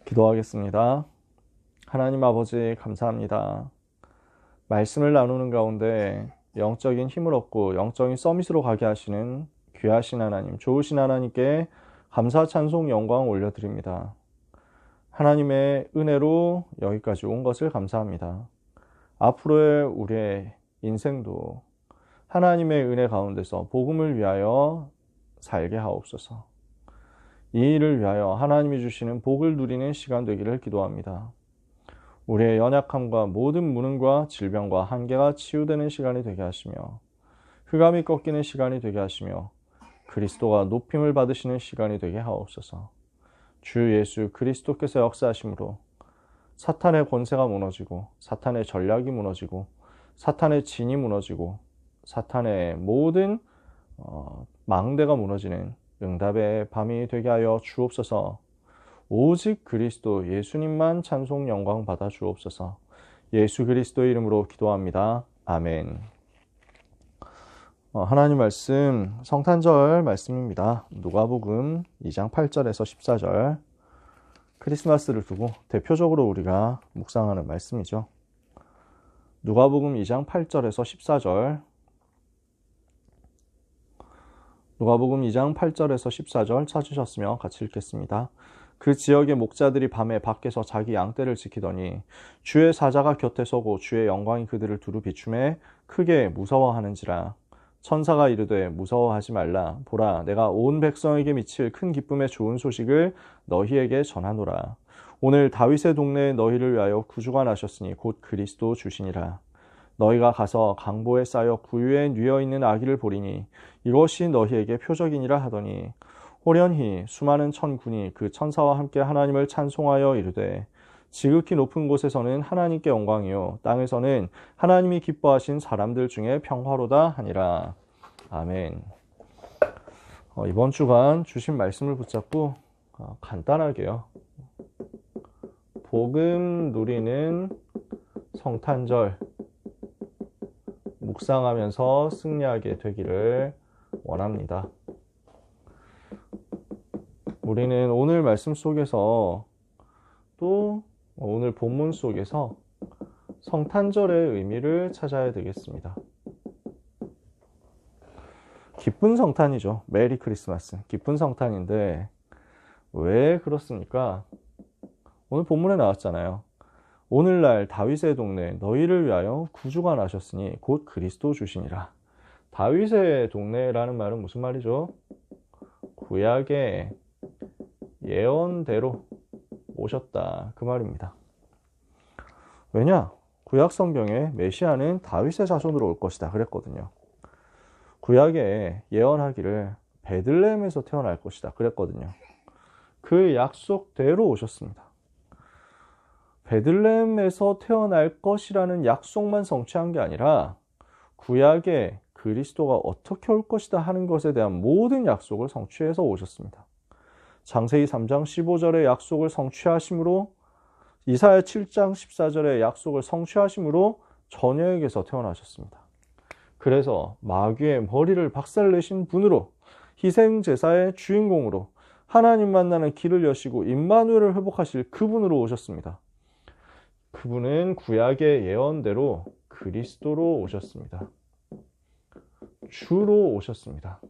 기도하겠습니다. 하나님 아버지 감사합니다. 말씀을 나누는 가운데 영적인 힘을 얻고 영적인 서밋으로 가게 하시는 귀하신 하나님, 좋으신 하나님께 감사, 찬송, 영광 올려드립니다. 하나님의 은혜로 여기까지 온 것을 감사합니다. 앞으로의 우리의 인생도 하나님의 은혜 가운데서 복음을 위하여 살게 하옵소서. 이 일을 위하여 하나님이 주시는 복을 누리는 시간 되기를 기도합니다. 우리의 연약함과 모든 무능과 질병과 한계가 치유되는 시간이 되게 하시며 흑암이 꺾이는 시간이 되게 하시며 그리스도가 높임을 받으시는 시간이 되게 하옵소서. 주 예수 그리스도께서 역사하심으로 사탄의 권세가 무너지고 사탄의 전략이 무너지고 사탄의 진이 무너지고 사탄의 모든 망대가 무너지는 응답의 밤이 되게 하여 주옵소서. 오직 그리스도 예수님만 찬송 영광 받아 주옵소서. 예수 그리스도의 이름으로 기도합니다. 아멘. 하나님 말씀 성탄절 말씀입니다. 누가복음 2장 8절에서 14절. 크리스마스를 두고 대표적으로 우리가 묵상하는 말씀이죠. 누가복음 2장 8절에서 14절. 누가복음 2장 8절에서 14절 찾으셨으면 같이 읽겠습니다. 그 지역의 목자들이 밤에 밖에서 자기 양떼를 지키더니 주의 사자가 곁에 서고 주의 영광이 그들을 두루 비추매 크게 무서워하는지라. 천사가 이르되 무서워하지 말라. 보라, 내가 온 백성에게 미칠 큰 기쁨의 좋은 소식을 너희에게 전하노라. 오늘 다윗의 동네에 너희를 위하여 구주가 나셨으니 곧 그리스도 주시니라. 너희가 가서 강보에 쌓여 구유에 뉘어 있는 아기를 보리니 이것이 너희에게 표적이니라 하더니 호련히 수많은 천군이 그 천사와 함께 하나님을 찬송하여 이르되 지극히 높은 곳에서는 하나님께 영광이요 땅에서는 하나님이 기뻐하신 사람들 중에 평화로다 하니라. 아멘. 이번 주간 주신 말씀을 붙잡고 간단하게요. 복음 누리는 성탄절 묵상하면서 승리하게 되기를 원합니다. 우리는 오늘 말씀 속에서 또 오늘 본문 속에서 성탄절의 의미를 찾아야 되겠습니다. 기쁜 성탄이죠. 메리 크리스마스. 기쁜 성탄인데 왜 그렇습니까? 오늘 본문에 나왔잖아요. 오늘날 다윗의 동네 너희를 위하여 구주가 나셨으니 곧 그리스도 주시니라. 다윗의 동네라는 말은 무슨 말이죠? 구약의 예언대로 오셨다 그 말입니다. 왜냐? 구약 성경에 메시아는 다윗의 자손으로 올 것이다 그랬거든요. 구약에 예언하기를 베들레헴에서 태어날 것이다 그랬거든요. 그 약속대로 오셨습니다. 베들레헴에서 태어날 것이라는 약속만 성취한 게 아니라 구약에 그리스도가 어떻게 올 것이다 하는 것에 대한 모든 약속을 성취해서 오셨습니다. 장세기 3장 15절의 약속을 성취하심으로 이사야 7장 14절의 약속을 성취하심으로 처녀에게서 태어나셨습니다. 그래서 마귀의 머리를 박살내신 분으로 희생제사의 주인공으로 하나님 만나는 길을 여시고 임마누엘을 회복하실 그분으로 오셨습니다. 그분은 구약의 예언대로 그리스도로 오셨습니다. 주로 오셨습니다.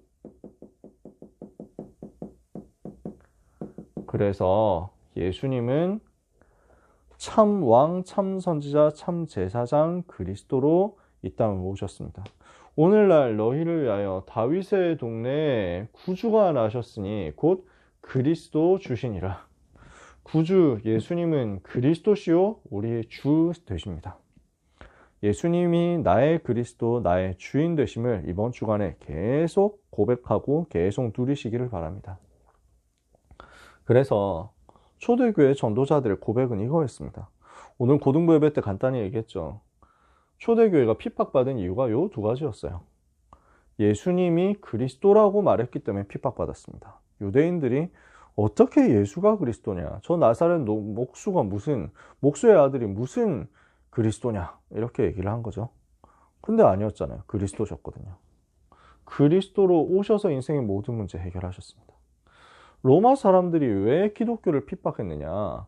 그래서 예수님은 참 왕, 참 선지자, 참 제사장 그리스도로 이 땅을 오셨습니다. 오늘날 너희를 위하여 다윗의 동네에 구주가 나셨으니 곧 그리스도 주시니라. 구주 예수님은 그리스도시요 우리의 주 되십니다. 예수님이 나의 그리스도, 나의 주인 되심을 이번 주간에 계속 고백하고 계속 누리시기를 바랍니다. 그래서 초대교회 전도자들의 고백은 이거였습니다. 오늘 고등부 예배 때 간단히 얘기했죠. 초대교회가 핍박받은 이유가 요 두 가지였어요. 예수님이 그리스도라고 말했기 때문에 핍박받았습니다. 유대인들이 어떻게 예수가 그리스도냐? 저 나사렛 목수가 무슨 목수의 아들이 무슨 그리스도냐? 이렇게 얘기를 한 거죠. 근데 아니었잖아요. 그리스도셨거든요. 그리스도로 오셔서 인생의 모든 문제 해결하셨습니다. 로마 사람들이 왜 기독교를 핍박했느냐?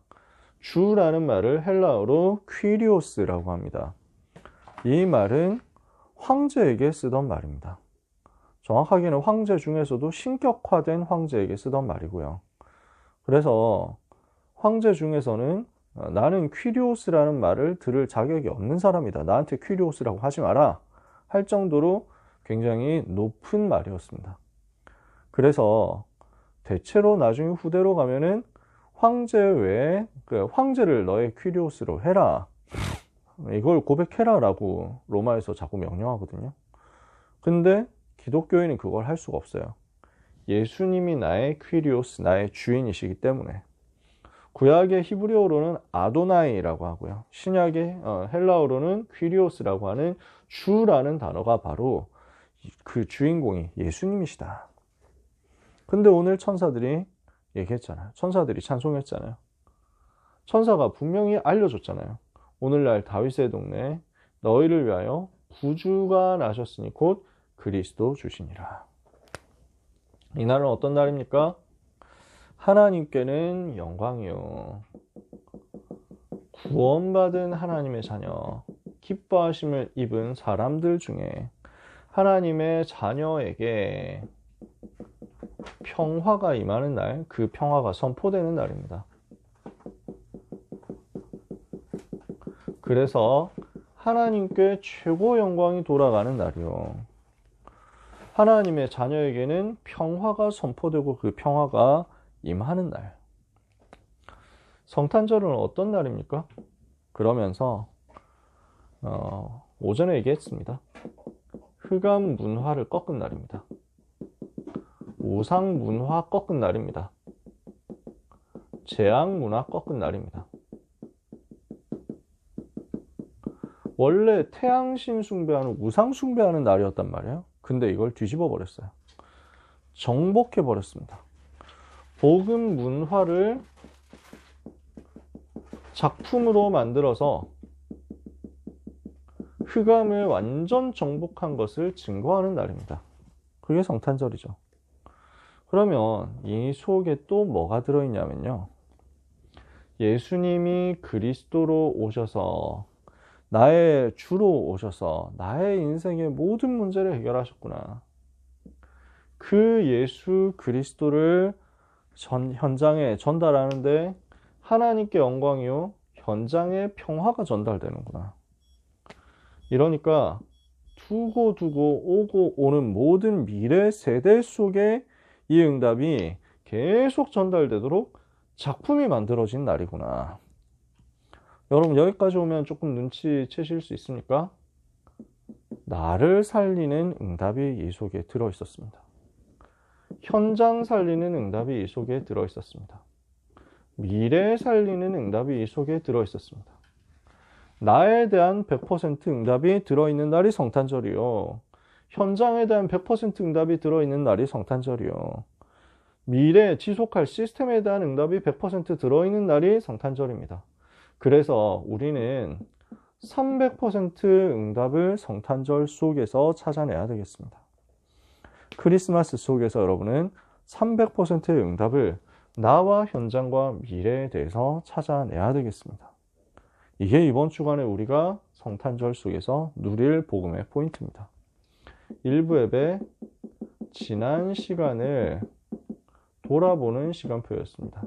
주라는 말을 헬라어로 퀴리오스라고 합니다. 이 말은 황제에게 쓰던 말입니다. 정확하게는 황제 중에서도 신격화된 황제에게 쓰던 말이고요. 그래서 황제 중에서는 나는 퀴리오스라는 말을 들을 자격이 없는 사람이다. 나한테 퀴리오스라고 하지 마라. 할 정도로 굉장히 높은 말이었습니다. 그래서 대체로 나중에 후대로 가면은 황제 외에 황제를 너의 퀴리오스로 해라. 이걸 고백해라 라고 로마에서 자꾸 명령하거든요. 근데 기독교인은 그걸 할 수가 없어요. 예수님이 나의 퀴리오스, 나의 주인이시기 때문에. 구약의 히브리어로는 아도나이라고 하고요. 신약의 헬라어로는 퀴리오스라고 하는 주라는 단어가 바로 그 주인공이 예수님이시다. 근데 오늘 천사들이 얘기했잖아요. 천사들이 찬송했잖아요. 천사가 분명히 알려줬잖아요. 오늘날 다윗의 동네에 너희를 위하여 구주가 나셨으니 곧 그리스도 주시니라. 이 날은 어떤 날입니까? 하나님께는 영광이요. 구원받은 하나님의 자녀, 기뻐하심을 입은 사람들 중에 하나님의 자녀에게 평화가 임하는 날, 그 평화가 선포되는 날입니다. 그래서 하나님께 최고 영광이 돌아가는 날이요. 하나님의 자녀에게는 평화가 선포되고 그 평화가 임하는 날. 성탄절은 어떤 날입니까? 그러면서 오전에 얘기했습니다. 흑암 문화를 꺾은 날입니다. 우상 문화 꺾은 날입니다. 재앙 문화 꺾은 날입니다. 원래 태양신 숭배하는 우상 숭배하는 날이었단 말이에요. 근데 이걸 뒤집어 버렸어요. 정복해 버렸습니다. 복음 문화를 작품으로 만들어서 흑암을 완전 정복한 것을 증거하는 날입니다. 그게 성탄절이죠. 그러면 이 속에 또 뭐가 들어있냐면요. 예수님이 그리스도로 오셔서 나의 주로 오셔서 나의 인생의 모든 문제를 해결하셨구나. 그 예수 그리스도를 현장에 전달하는데 하나님께 영광이요, 현장에 평화가 전달되는구나. 이러니까 두고 오고 오는 모든 미래 세대 속에 이 응답이 계속 전달되도록 작품이 만들어진 날이구나. 여러분 여기까지 오면 조금 눈치채실 수 있습니까? 나를 살리는 응답이 이 속에 들어있었습니다. 현장 살리는 응답이 이 속에 들어있었습니다. 미래 살리는 응답이 이 속에 들어있었습니다. 나에 대한 100% 응답이 들어있는 날이 성탄절이요. 현장에 대한 100% 응답이 들어있는 날이 성탄절이요. 미래에 지속할 시스템에 대한 응답이 100% 들어있는 날이 성탄절입니다. 그래서 우리는 300% 응답을 성탄절 속에서 찾아내야 되겠습니다. 크리스마스 속에서 여러분은 300%의 응답을 나와 현장과 미래에 대해서 찾아내야 되겠습니다. 이게 이번 주간에 우리가 성탄절 속에서 누릴 복음의 포인트입니다. 1부 예배 지난 시간을 돌아보는 시간표였습니다.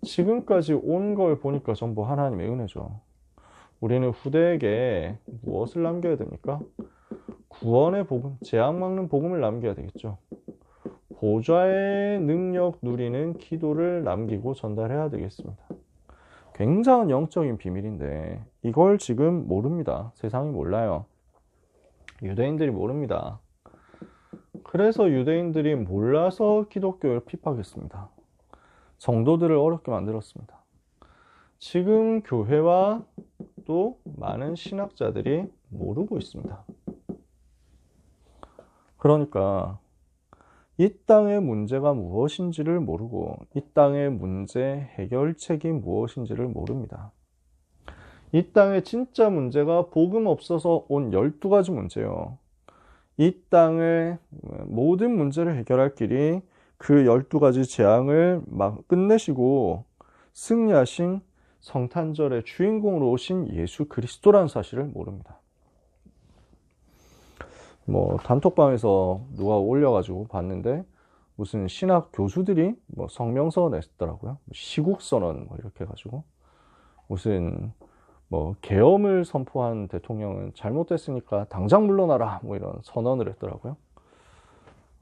지금까지 온 걸 보니까 전부 하나님의 은혜죠. 우리는 후대에게 무엇을 남겨야 됩니까? 구원의 복음, 재앙 막는 복음을 남겨야 되겠죠. 보좌의 능력 누리는 기도를 남기고 전달해야 되겠습니다. 굉장한 영적인 비밀인데 이걸 지금 모릅니다. 세상이 몰라요. 유대인들이 모릅니다. 그래서 유대인들이 몰라서 기독교를 핍박했습니다. 성도들을 어렵게 만들었습니다. 지금 교회와 또 많은 신학자들이 모르고 있습니다. 그러니까 이 땅의 문제가 무엇인지를 모르고 이 땅의 문제 해결책이 무엇인지를 모릅니다. 이 땅의 진짜 문제가 복음 없어서 온 12가지 문제요. 이 땅의 모든 문제를 해결할 길이 그 12가지 재앙을 막 끝내시고 승리하신 성탄절의 주인공으로 오신 예수 그리스도라는 사실을 모릅니다. 뭐 단톡방에서 누가 올려가지고 봤는데 무슨 신학 교수들이 뭐 성명서 냈더라고요. 시국선언 뭐 이렇게 해가지고 무슨 뭐 계엄을 선포한 대통령은 잘못됐으니까 당장 물러나라 뭐 이런 선언을 했더라고요.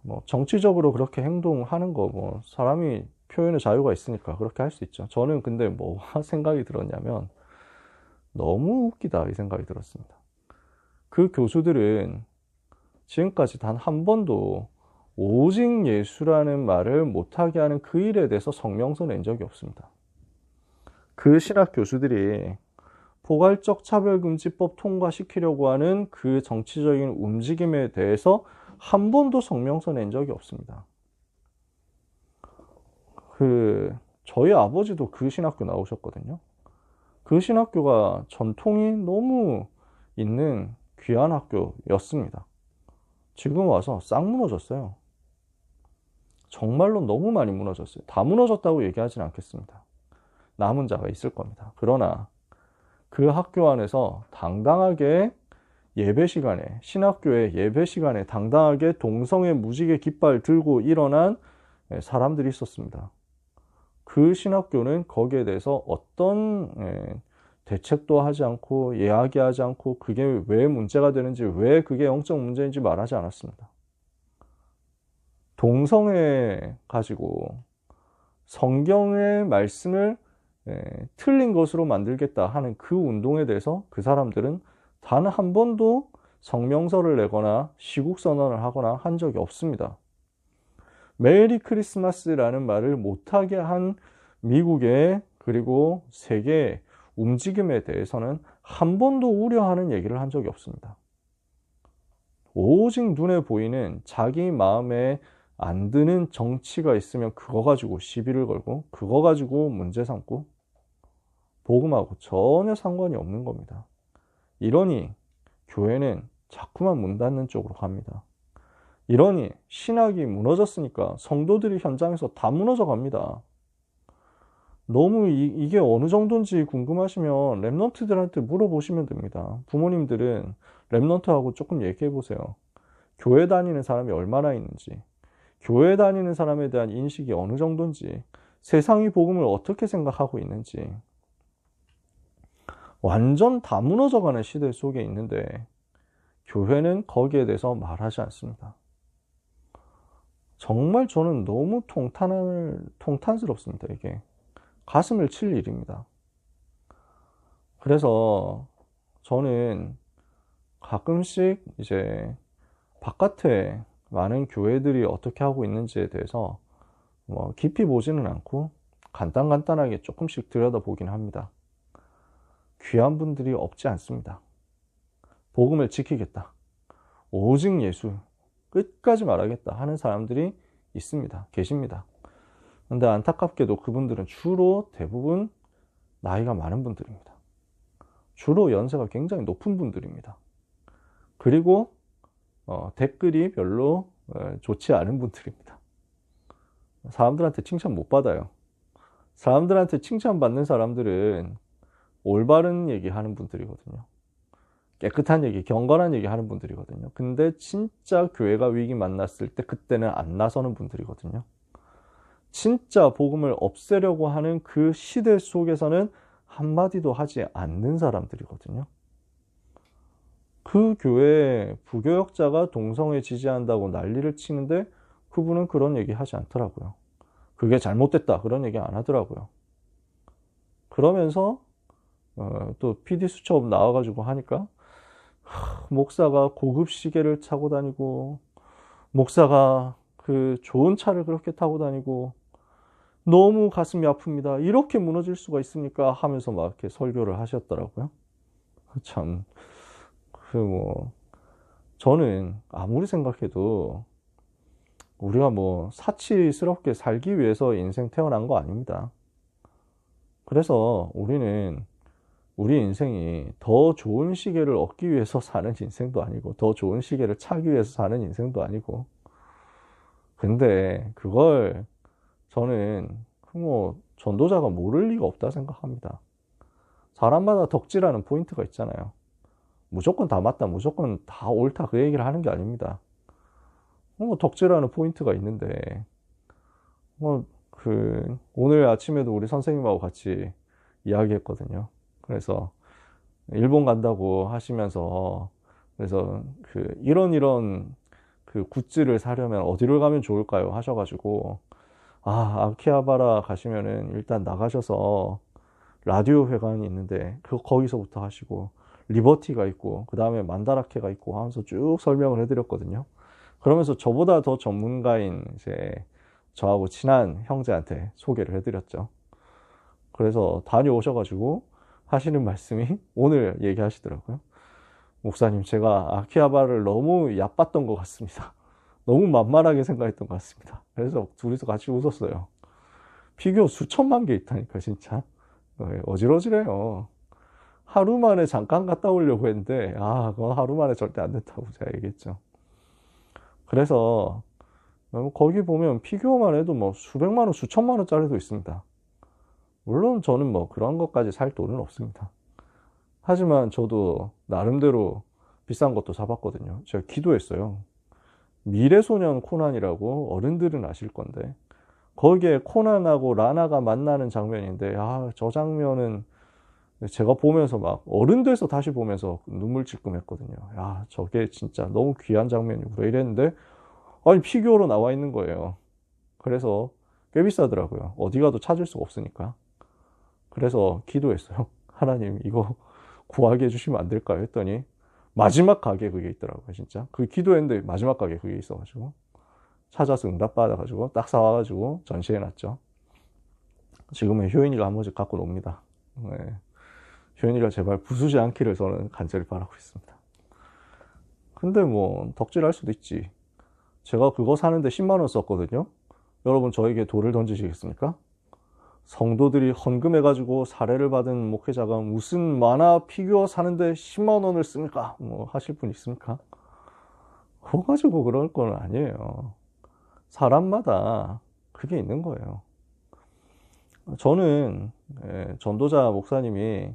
뭐 정치적으로 그렇게 행동하는 거 뭐 사람이 표현의 자유가 있으니까 그렇게 할 수 있죠. 저는 근데 뭐가 생각이 들었냐면 너무 웃기다 이 생각이 들었습니다. 그 교수들은 지금까지 단 한 번도 오직 예수라는 말을 못하게 하는 그 일에 대해서 성명서 낸 적이 없습니다. 그 신학 교수들이 포괄적 차별금지법 통과시키려고 하는 그 정치적인 움직임에 대해서 한 번도 성명서 낸 적이 없습니다. 저희 아버지도 그 신학교 나오셨거든요. 그 신학교가 전통이 너무 있는 귀한 학교였습니다. 지금 와서 싹 무너졌어요. 정말로 너무 많이 무너졌어요. 다 무너졌다고 얘기하진 않겠습니다. 남은 자가 있을 겁니다. 그러나 그 학교 안에서 당당하게 예배 시간에, 신학교의 예배 시간에 당당하게 동성애 무지개 깃발 들고 일어난 사람들이 있었습니다. 그 신학교는 거기에 대해서 어떤 대책도 하지 않고 이야기하지 않고 그게 왜 문제가 되는지, 왜 그게 영적 문제인지 말하지 않았습니다. 동성애 가지고 성경의 말씀을 틀린 것으로 만들겠다 하는 그 운동에 대해서 그 사람들은 단 한 번도 성명서를 내거나 시국선언을 하거나 한 적이 없습니다. 메리 크리스마스라는 말을 못하게 한 미국의 그리고 세계의 움직임에 대해서는 한 번도 우려하는 얘기를 한 적이 없습니다. 오직 눈에 보이는 자기 마음에 안 드는 정치가 있으면 그거 가지고 시비를 걸고 그거 가지고 문제 삼고 복음하고 전혀 상관이 없는 겁니다. 이러니 교회는 자꾸만 문 닫는 쪽으로 갑니다. 이러니 신학이 무너졌으니까 성도들이 현장에서 다 무너져 갑니다. 너무 이게 어느 정도인지 궁금하시면 랩런트들한테 물어보시면 됩니다. 부모님들은 랩런트하고 조금 얘기해 보세요. 교회 다니는 사람이 얼마나 있는지, 교회 다니는 사람에 대한 인식이 어느 정도인지, 세상이 복음을 어떻게 생각하고 있는지. 완전 다 무너져가는 시대 속에 있는데 교회는 거기에 대해서 말하지 않습니다. 정말 저는 너무 통탄스럽습니다. 이게 가슴을 칠 일입니다. 그래서 저는 가끔씩 이제 바깥에 많은 교회들이 어떻게 하고 있는지에 대해서 뭐 깊이 보지는 않고 간단하게 조금씩 들여다보긴 합니다. 귀한 분들이 없지 않습니다. 복음을 지키겠다, 오직 예수 끝까지 말하겠다 하는 사람들이 있습니다. 계십니다. 그런데 안타깝게도 그분들은 주로 대부분 나이가 많은 분들입니다. 주로 연세가 굉장히 높은 분들입니다. 그리고 댓글이 별로 좋지 않은 분들입니다. 사람들한테 칭찬 못 받아요. 사람들한테 칭찬받는 사람들은 올바른 얘기 하는 분들이거든요. 깨끗한 얘기, 경건한 얘기 하는 분들이거든요. 근데 진짜 교회가 위기 만났을 때 그때는 안 나서는 분들이거든요. 진짜 복음을 없애려고 하는 그 시대 속에서는 한마디도 하지 않는 사람들이거든요. 그 교회에 부교역자가 동성애 지지한다고 난리를 치는데 그분은 그런 얘기 하지 않더라고요. 그게 잘못됐다 그런 얘기 안 하더라고요. 그러면서 또 PD 수첩 나와가지고 하니까 목사가 고급 시계를 차고 다니고 목사가 그 좋은 차를 그렇게 타고 다니고 너무 가슴이 아픕니다. 이렇게 무너질 수가 있습니까? 하면서 막 이렇게 설교를 하셨더라고요. 참, 저는 아무리 생각해도 우리가 뭐 사치스럽게 살기 위해서 인생 태어난 거 아닙니다. 그래서 우리는 우리 인생이 더 좋은 시계를 얻기 위해서 사는 인생도 아니고 더 좋은 시계를 차기 위해서 사는 인생도 아니고 근데 그걸 저는 뭐 전도자가 모를 리가 없다 생각합니다. 사람마다 덕질하는 포인트가 있잖아요. 무조건 다 맞다, 무조건 다 옳다 그 얘기를 하는 게 아닙니다. 뭐 덕질하는 포인트가 있는데 뭐 오늘 아침에도 우리 선생님하고 같이 이야기했거든요. 그래서 일본 간다고 하시면서 그래서 이런 굿즈를 사려면 어디를 가면 좋을까요? 하셔가지고 아키하바라 가시면은 일단 나가셔서 라디오 회관이 있는데 거기서부터 하시고 리버티가 있고 그 다음에 만다라케가 있고 하면서 쭉 설명을 해드렸거든요. 그러면서 저보다 더 전문가인 이제 저하고 친한 형제한테 소개를 해드렸죠. 그래서 다녀오셔가지고 하시는 말씀이 오늘 얘기하시더라고요. 목사님, 제가 아키하바를 너무 얕봤던 것 같습니다. 너무 만만하게 생각했던 것 같습니다. 그래서 둘이서 같이 웃었어요. 피규어 수천만 개 있다니까 진짜. 어지러지래요. 하루 만에 잠깐 갔다 오려고 했는데 그건 하루 만에 절대 안 된다고 제가 얘기했죠. 그래서 거기 보면 피규어만 해도 뭐 수백만 원, 수천만 원짜리도 있습니다. 물론 저는 뭐 그런 것까지 살 돈은 없습니다. 하지만 저도 나름대로 비싼 것도 사봤거든요. 제가 기도했어요. 미래소년 코난이라고 어른들은 아실 건데 거기에 코난하고 라나가 만나는 장면인데 저 장면은 제가 보면서 막 어른 돼서 다시 보면서 눈물 찔끔했거든요. 저게 진짜 너무 귀한 장면이구나 이랬는데 아니 피규어로 나와 있는 거예요. 그래서 꽤 비싸더라고요. 어디 가도 찾을 수가 없으니까. 그래서 기도했어요. 하나님 이거 구하게 해주시면 안 될까요? 했더니 마지막 가게 그게 있더라고요. 진짜 기도했는데 마지막 가게 그게 있어가지고 찾아서 응답 받아가지고 딱 사와가지고 전시해놨죠. 지금은 효인이가 한 번씩 갖고 놉니다. 네. 효인이가 제발 부수지 않기를 저는 간절히 바라고 있습니다. 근데 뭐 덕질할 수도 있지. 제가 그거 사는데 10만 원 썼거든요. 여러분 저에게 돌을 던지시겠습니까? 성도들이 헌금해가지고 사례를 받은 목회자가 무슨 만화 피규어 사는데 10만 원을 씁니까? 뭐 하실 분 있습니까? 그거 가지고 그럴 건 아니에요. 사람마다 그게 있는 거예요. 저는 전도자 목사님이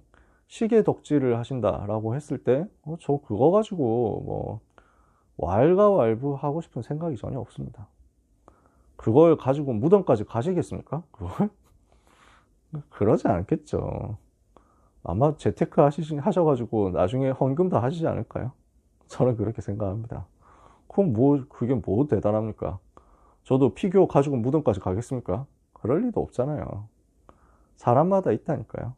시계 덕질을 하신다라고 했을 때 저 그거 가지고 뭐 왈가왈부 하고 싶은 생각이 전혀 없습니다. 그걸 가지고 무덤까지 가시겠습니까? 그걸? 그러지 않겠죠. 아마 재테크 하셔가지고 나중에 헌금 다 하시지 않을까요? 저는 그렇게 생각합니다. 그게 뭐 대단합니까? 저도 피규어 가지고 무덤까지 가겠습니까? 그럴 리도 없잖아요. 사람마다 있다니까요.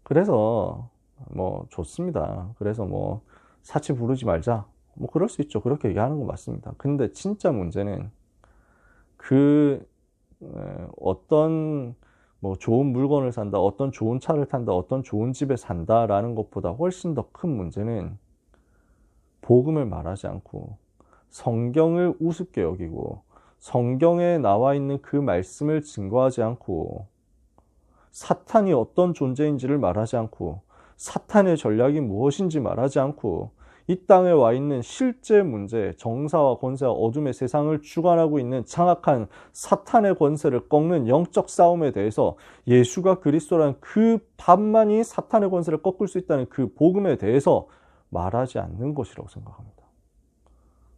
그래서 뭐 좋습니다. 그래서 뭐 사치 부르지 말자. 뭐 그럴 수 있죠. 그렇게 얘기하는 건 맞습니다. 근데 진짜 문제는 어떤 뭐 좋은 물건을 산다, 어떤 좋은 차를 탄다, 어떤 좋은 집에 산다라는 것보다 훨씬 더 큰 문제는 복음을 말하지 않고 성경을 우습게 여기고 성경에 나와 있는 그 말씀을 증거하지 않고 사탄이 어떤 존재인지를 말하지 않고 사탄의 전략이 무엇인지 말하지 않고 이 땅에 와 있는 실제 문제, 정사와 권세와 어둠의 세상을 주관하고 있는 장악한 사탄의 권세를 꺾는 영적 싸움에 대해서 예수가 그리스도라는 그 답만이 사탄의 권세를 꺾을 수 있다는 그 복음에 대해서 말하지 않는 것이라고 생각합니다.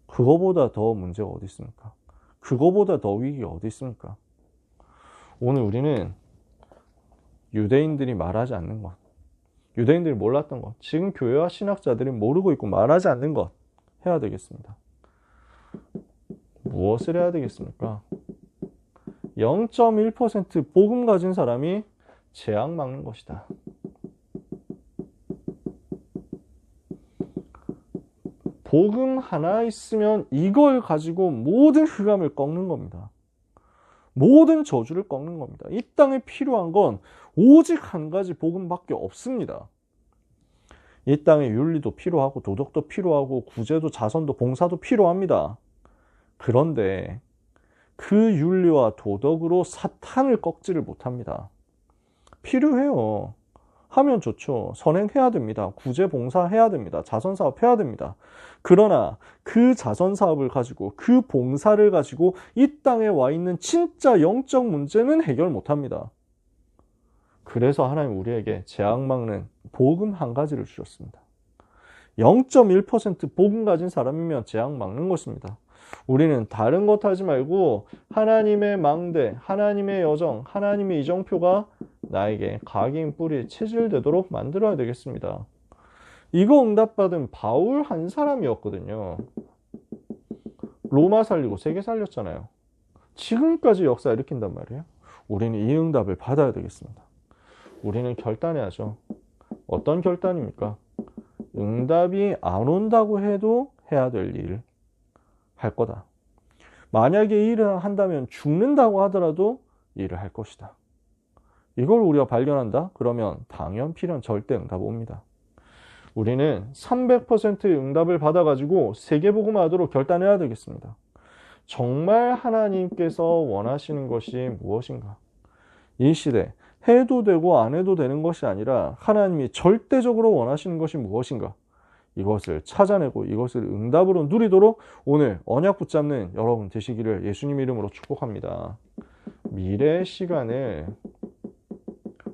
그거보다 더 문제가 어디 있습니까? 그거보다 더 위기가 어디 있습니까? 오늘 우리는 유대인들이 말하지 않는 것, 유대인들이 몰랐던 것, 지금 교회와 신학자들이 모르고 있고 말하지 않는 것 해야 되겠습니다. 무엇을 해야 되겠습니까? 0.1% 복음 가진 사람이 재앙 막는 것이다. 복음 하나 있으면 이걸 가지고 모든 흑암을 꺾는 겁니다. 모든 저주를 꺾는 겁니다. 이 땅에 필요한 건 오직 한 가지 복음밖에 없습니다. 이 땅에 윤리도 필요하고 도덕도 필요하고 구제도 자선도 봉사도 필요합니다. 그런데 그 윤리와 도덕으로 사탄을 꺾지를 못합니다. 필요해요. 하면 좋죠. 선행해야 됩니다. 구제봉사 해야 됩니다. 자선사업 해야 됩니다. 그러나 그 자선사업을 가지고 그 봉사를 가지고 이 땅에 와 있는 진짜 영적 문제는 해결 못합니다. 그래서 하나님 우리에게 재앙 막는 복음 한 가지를 주셨습니다. 0.1% 복음 가진 사람이면 재앙 막는 것입니다. 우리는 다른 것 하지 말고 하나님의 망대, 하나님의 여정, 하나님의 이정표가 나에게 각인 뿌리 체질되도록 만들어야 되겠습니다. 이거 응답받은 바울 한 사람이었거든요. 로마 살리고 세계 살렸잖아요. 지금까지 역사 일으킨단 말이에요. 우리는 이 응답을 받아야 되겠습니다. 우리는 결단해야죠. 어떤 결단입니까? 응답이 안 온다고 해도 해야 될 일 할 거다. 만약에 일을 한다면 죽는다고 하더라도 일을 할 것이다. 이걸 우리가 발견한다? 그러면 당연, 필연, 절대 응답 옵니다. 우리는 300%의 응답을 받아가지고 세계복음화하도록 결단해야 되겠습니다. 정말 하나님께서 원하시는 것이 무엇인가? 이 시대 해도 되고 안 해도 되는 것이 아니라 하나님이 절대적으로 원하시는 것이 무엇인가? 이것을 찾아내고 이것을 응답으로 누리도록 오늘 언약 붙잡는 여러분 되시기를 예수님 이름으로 축복합니다. 미래의 시간을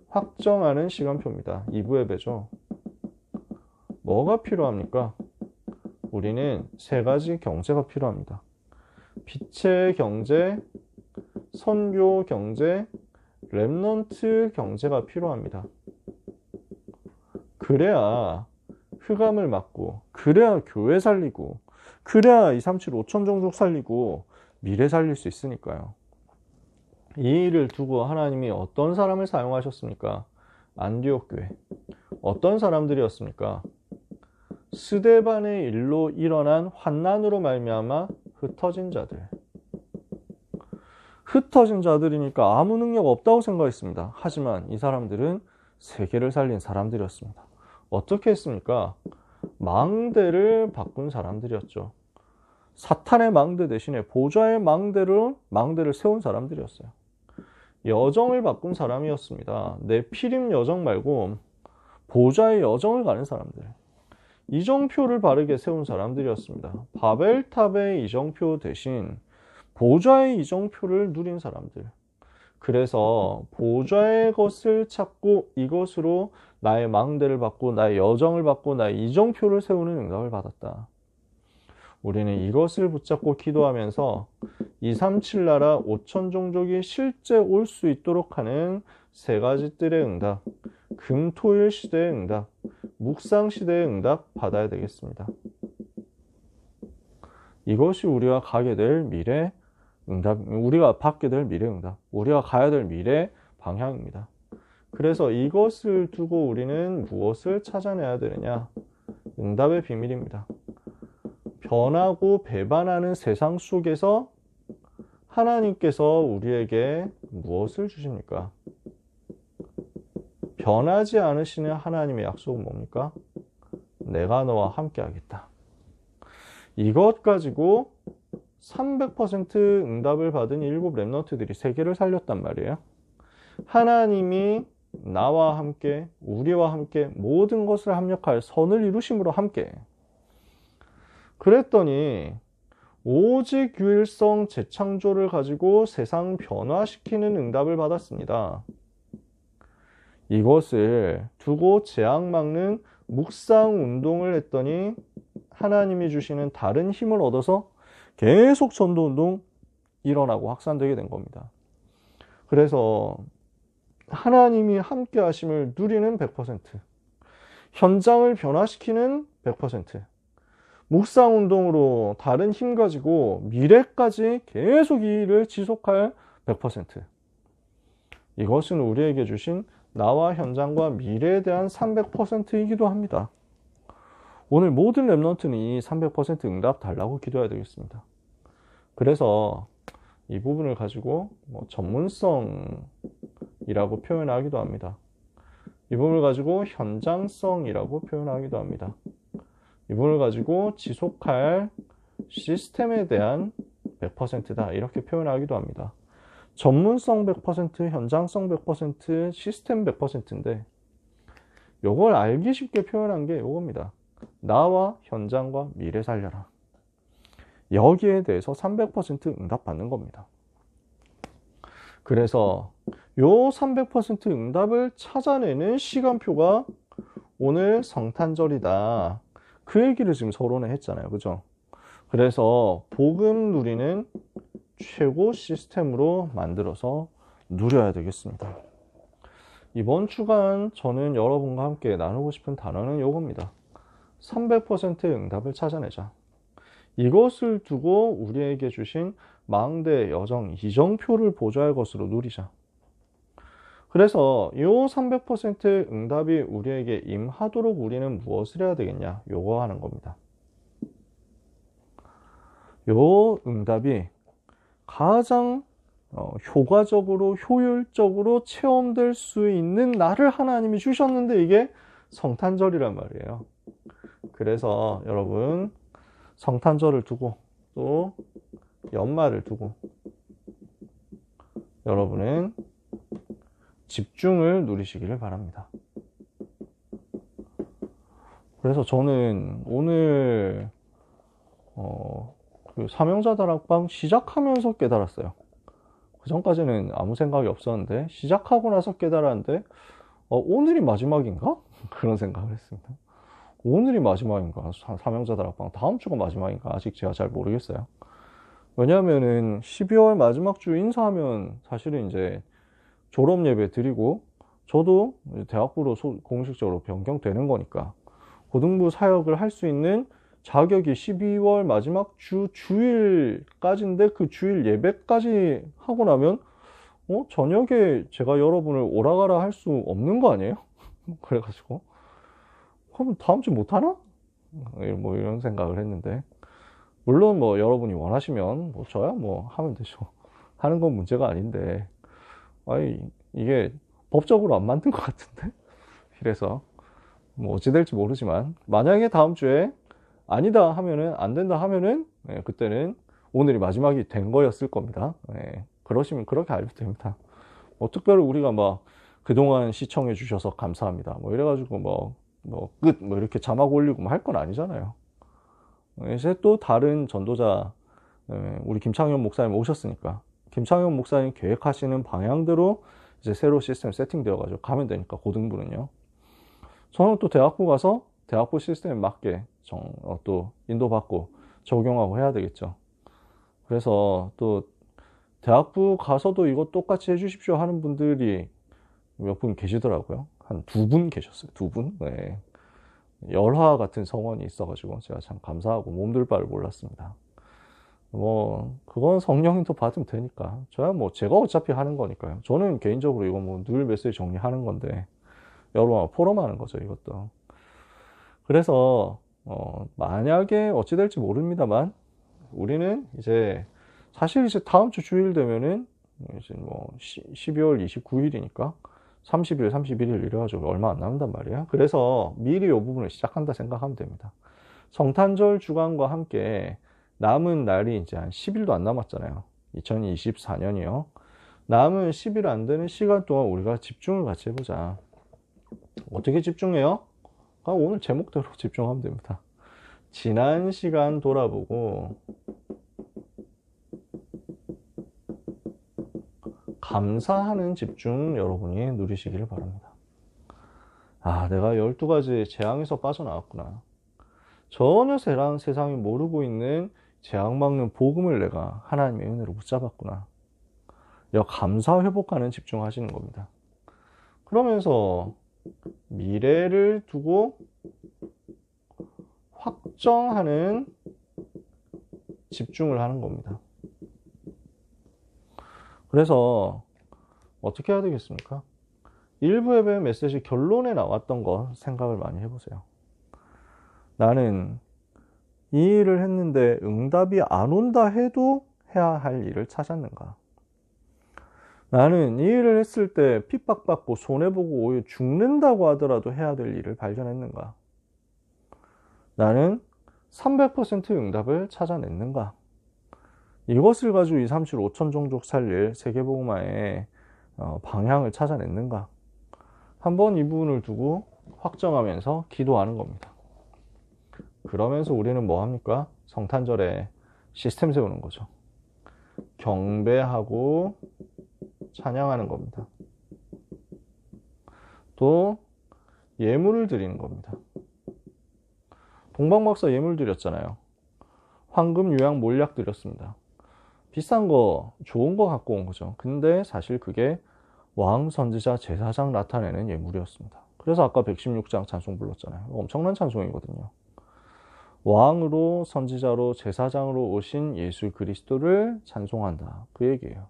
확정하는 시간표입니다. 2부 예배죠. 뭐가 필요합니까? 우리는 세 가지 경제가 필요합니다. 빛의 경제, 선교 경제, 렘넌트 경제가 필요합니다. 그래야 흑암을 막고, 그래야 교회 살리고, 그래야 237 5천 종족 살리고 미래 살릴 수 있으니까요. 이 일을 두고 하나님이 어떤 사람을 사용하셨습니까? 안디옥 교회. 어떤 사람들이었습니까? 스데반의 일로 일어난 환난으로 말미암아 흩어진 자들. 흩어진 자들이니까 아무 능력 없다고 생각했습니다. 하지만 이 사람들은 세계를 살린 사람들이었습니다. 어떻게 했습니까? 망대를 바꾼 사람들이었죠. 사탄의 망대 대신에 보좌의 망대를 세운 사람들이었어요. 여정을 바꾼 사람이었습니다. 내 피림 여정 말고 보좌의 여정을 가는 사람들. 이정표를 바르게 세운 사람들이었습니다. 바벨탑의 이정표 대신 보좌의 이정표를 누린 사람들. 그래서 보좌의 것을 찾고 이것으로 나의 망대를 받고 나의 여정을 받고 나의 이정표를 세우는 응답을 받았다. 우리는 이것을 붙잡고 기도하면서 237 나라 5천 종족이 실제 올 수 있도록 하는 세 가지 뜰의 응답, 금토일 시대의 응답, 묵상 시대의 응답 받아야 되겠습니다. 이것이 우리가 가게 될 미래 응답, 우리가 받게 될 미래 응답, 우리가 가야 될 미래 방향입니다. 그래서 이것을 두고 우리는 무엇을 찾아내야 되느냐? 응답의 비밀입니다. 변하고 배반하는 세상 속에서 하나님께서 우리에게 무엇을 주십니까? 변하지 않으시는 하나님의 약속은 뭡니까? 내가 너와 함께 하겠다. 이것 가지고 300% 응답을 받은 7 렘넌트들이 세계를 살렸단 말이에요. 하나님이 나와 함께, 우리와 함께 모든 것을 합력하여 선을 이루심으로 함께. 그랬더니 오직 유일성 재창조를 가지고 세상 변화시키는 응답을 받았습니다. 이것을 두고 재앙 막는 묵상 운동을 했더니 하나님이 주시는 다른 힘을 얻어서 계속 전도운동 일어나고 확산되게 된 겁니다. 그래서 하나님이 함께 하심을 누리는 100%, 현장을 변화시키는 100%, 묵상운동으로 다른 힘 가지고 미래까지 계속 이 일을 지속할 100%. 이것은 우리에게 주신 나와 현장과 미래에 대한 300%이기도 합니다. 오늘 모든 렘넌트는 이 300% 응답 달라고 기도해야 되겠습니다. 그래서 이 부분을 가지고 전문성이라고 표현하기도 합니다. 이 부분을 가지고 현장성이라고 표현하기도 합니다. 이 부분을 가지고 지속할 시스템에 대한 100%다 이렇게 표현하기도 합니다. 전문성 100%, 현장성 100%, 시스템 100%인데 요걸 알기 쉽게 표현한 게 요겁니다. 나와 현장과 미래 살려라. 여기에 대해서 300% 응답받는 겁니다. 그래서 요 300% 응답을 찾아내는 시간표가 오늘 성탄절이다. 그 얘기를 지금 서론에 했잖아요. 그죠? 그래서 복음 누리는 최고 시스템으로 만들어서 누려야 되겠습니다. 이번 주간 저는 여러분과 함께 나누고 싶은 단어는 요겁니다. 300% 응답을 찾아내자. 이것을 두고 우리에게 주신 망대, 여정, 이정표를 보좌의 것으로 누리자. 그래서 이 300% 응답이 우리에게 임하도록 우리는 무엇을 해야 되겠냐? 요거 하는 겁니다. 요 응답이 가장 효과적으로, 효율적으로 체험될 수 있는 날을 하나님이 주셨는데 이게 성탄절이란 말이에요. 그래서 여러분 성탄절을 두고 또 연말을 두고 여러분은 집중을 누리시기를 바랍니다. 그래서 저는 오늘 그 사명자 다락방 시작하면서 깨달았어요. 그 전까지는 아무 생각이 없었는데 시작하고 나서 깨달았는데 오늘이 마지막인가? 그런 생각을 했습니다. 오늘이 마지막인가? 사명자 다락방 다음 주가 마지막인가? 아직 제가 잘 모르겠어요. 왜냐하면은 12월 마지막 주 인사하면 사실은 이제 졸업 예배 드리고 저도 대학부로 공식적으로 변경되는 거니까 고등부 사역을 할 수 있는 자격이 12월 마지막 주일까지인데 그 주일 예배까지 하고 나면 저녁에 제가 여러분을 오라가라 할 수 없는 거 아니에요? 그래가지고 그럼 다음 주 못하나? 뭐 이런 생각을 했는데 물론 뭐 여러분이 원하시면 뭐 저야 뭐 하면 되죠. 하는 건 문제가 아닌데 아니 이게 법적으로 안 만든 것 같은데 그래서 뭐 어찌 될지 모르지만 만약에 다음 주에 아니다 하면은 안 된다 하면은 그때는 오늘이 마지막이 된 거였을 겁니다. 그러시면 그렇게 알면 됩니다. 뭐 특별히 우리가 막 그동안 시청해 주셔서 감사합니다 뭐 이래가지고 뭐 끝 뭐 이렇게 자막 올리고 뭐 할 건 아니잖아요. 이제 또 다른 전도자 우리 김창현 목사님 오셨으니까 김창현 목사님 계획하시는 방향대로 이제 새로 시스템 세팅되어 가지고 가면 되니까 고등부는요. 저는 또 대학부 가서 대학부 시스템에 맞게 또 인도받고 적용하고 해야 되겠죠. 그래서 또 대학부 가서도 이거 똑같이 해주십시오 하는 분들이 몇 분 계시더라고요. 한 2분 계셨어요. 2분? 네. 열화 같은 성원이 있어가지고 제가 참 감사하고 몸둘 바를 몰랐습니다. 뭐 그건 성령님 또 받으면 되니까 저야 뭐 제가 어차피 하는 거니까요. 저는 개인적으로 이거 뭐 늘 메시지 정리하는 건데 여러분하고 포럼하는 거죠 이것도. 그래서 만약에 어찌 될지 모릅니다만 우리는 이제 사실 이제 다음 주 주일 되면은 이제 뭐 12월 29일이니까 30일, 31일 이래가지고 얼마 안 남는단 말이에요. 그래서 미리 이 부분을 시작한다 생각하면 됩니다. 성탄절 주간과 함께 남은 날이 이제 한 10일도 안 남았잖아요. 2024년이요. 남은 10일 안 되는 시간 동안 우리가 집중을 같이 해보자. 어떻게 집중해요? 오늘 제목대로 집중하면 됩니다. 지난 시간 돌아보고 감사하는 집중 여러분이 누리시기를 바랍니다. 아, 내가 12가지 재앙에서 빠져나왔구나. 전혀 세상이 모르고 있는 재앙 막는 복음을 내가 하나님의 은혜로 붙잡았구나. 감사 회복하는 집중하시는 겁니다. 그러면서 미래를 두고 확정하는 집중을 하는 겁니다. 그래서 어떻게 해야 되겠습니까? 일부 예배 메시지 결론에 나왔던 거 생각을 많이 해보세요. 나는 이 일을 했는데 응답이 안 온다 해도 해야 할 일을 찾았는가? 나는 이 일을 했을 때 핍박받고 손해보고 오히려 죽는다고 하더라도 해야 될 일을 발견했는가? 나는 300% 응답을 찾아냈는가? 이것을 가지고 2, 3, 7, 5천 종족 살릴 세계복음화의 방향을 찾아냈는가? 한번 이 부분을 두고 확정하면서 기도하는 겁니다. 그러면서 우리는 뭐 합니까? 성탄절에 시스템 세우는 거죠. 경배하고 찬양하는 겁니다. 또 예물을 드리는 겁니다. 동방박사 예물 드렸잖아요. 황금, 유향, 몰약 드렸습니다. 비싼 거, 좋은 거 갖고 온 거죠. 근데 사실 그게 왕, 선지자, 제사장 나타내는 예물이었습니다. 그래서 아까 116장 찬송 불렀잖아요. 엄청난 찬송이거든요. 왕으로, 선지자로, 제사장으로 오신 예수 그리스도를 찬송한다. 그 얘기예요.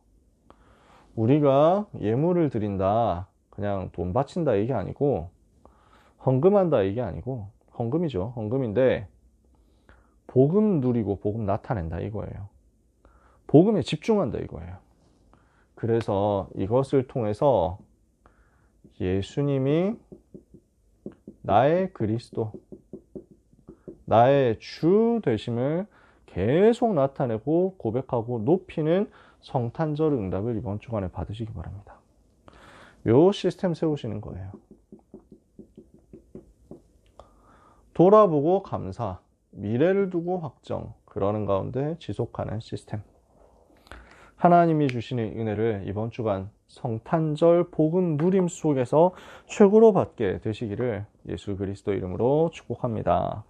우리가 예물을 드린다, 그냥 돈 바친다 이게 아니고, 헌금한다 이게 아니고, 헌금이죠. 헌금인데 복음 누리고 복음 나타낸다 이거예요. 복음에 집중한다 이거예요. 그래서 이것을 통해서 예수님이 나의 그리스도, 나의 주 되심을 계속 나타내고 고백하고 높이는 성탄절 응답을 이번 주간에 받으시기 바랍니다. 요 시스템 세우시는 거예요. 돌아보고 감사, 미래를 두고 확정, 그러는 가운데 지속하는 시스템. 하나님이 주시는 은혜를 이번 주간 성탄절 복음 누림 속에서 최고로 받게 되시기를 예수 그리스도 이름으로 축복합니다.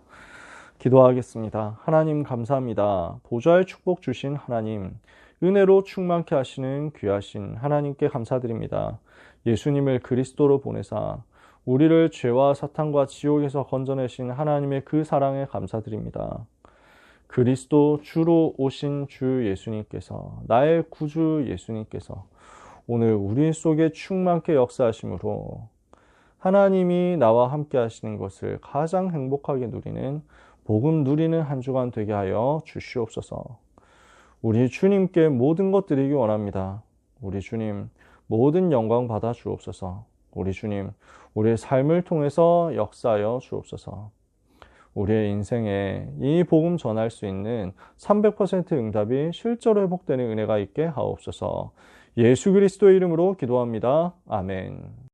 기도하겠습니다. 하나님 감사합니다. 보좌의 축복 주신 하나님, 은혜로 충만케 하시는 귀하신 하나님께 감사드립니다. 예수님을 그리스도로 보내사 우리를 죄와 사탄과 지옥에서 건져내신 하나님의 그 사랑에 감사드립니다. 그리스도 주로 오신 주 예수님께서, 나의 구주 예수님께서 오늘 우리 속에 충만케 역사하심으로 하나님이 나와 함께 하시는 것을 가장 행복하게 누리는, 복음 누리는 한 주간 되게 하여 주시옵소서. 우리 주님께 모든 것 드리기 원합니다. 우리 주님 모든 영광 받아 주옵소서. 우리 주님 우리의 삶을 통해서 역사하여 주옵소서. 우리의 인생에 이 복음 전할 수 있는 300% 응답이 실제로 회복되는 은혜가 있게 하옵소서. 예수 그리스도의 이름으로 기도합니다. 아멘.